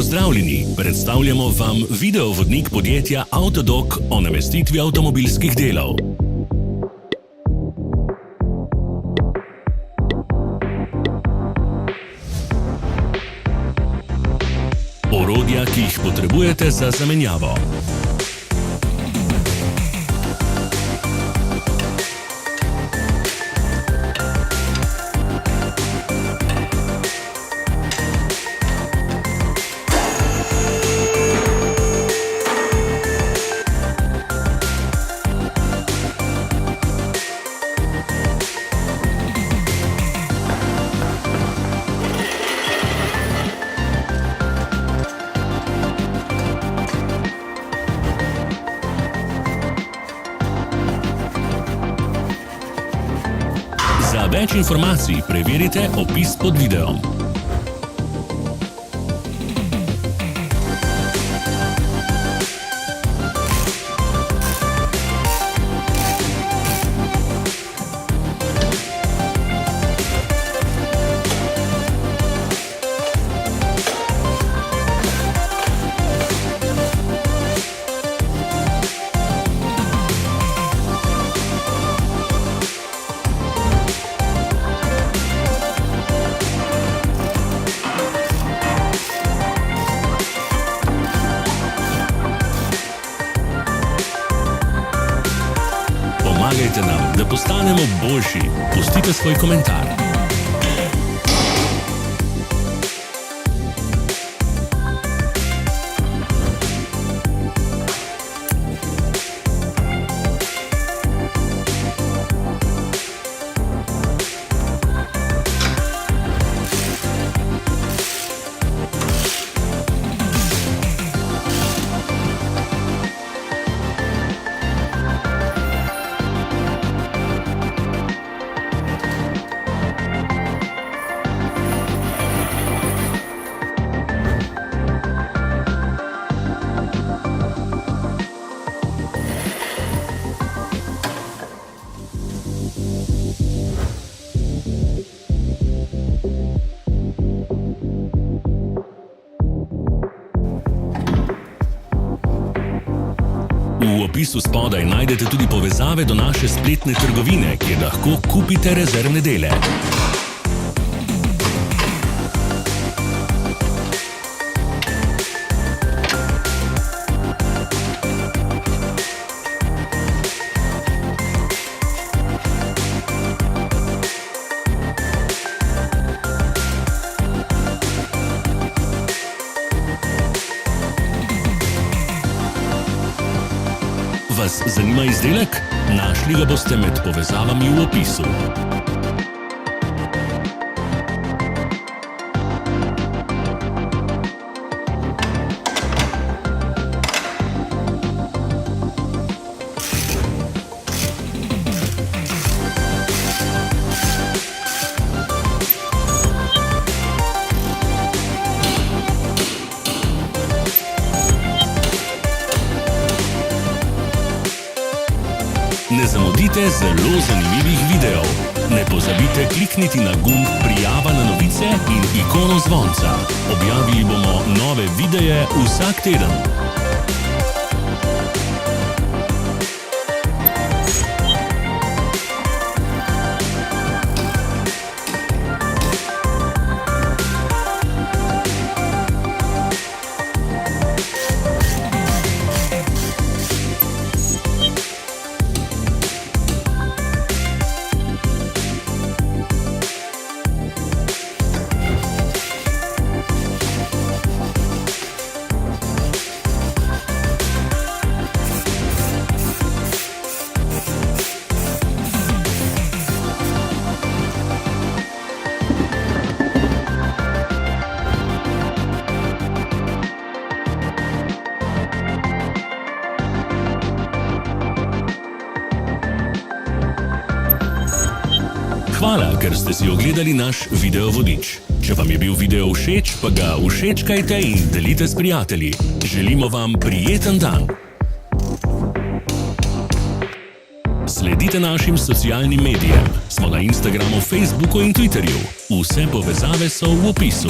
pozdravljeni! Predstavljamo vam videovodnik podjetja Avtodok o namestitvi avtomobilskih delov. Orodja, ki jih potrebujete za zamenjavo. Za več informacij preverite opis pod videom. Pomagajte nam, da postanemo boljši. Pustite svoj komentar. V opisu spodaj najdete tudi povezave do naše spletne trgovine, kjer lahko kupite rezervne dele. Vas zanima izdelek? Našli ga boste med povezavami v opisu. Ne zamudite zelo zanimivih videov. Ne pozabite klikniti na gumb prijava na novice in ikono zvonca. Objavili bomo nove videe vsak teden. Hvala, ker ste si ogledali naš videovodič. Če vam je bil video všeč, pa ga všečkajte in delite s prijatelji. Želimo vam prijeten dan. Sledite našim socialnim medijem. Smo na Instagramu, Facebooku in Twitterju. Vse povezave so v opisu.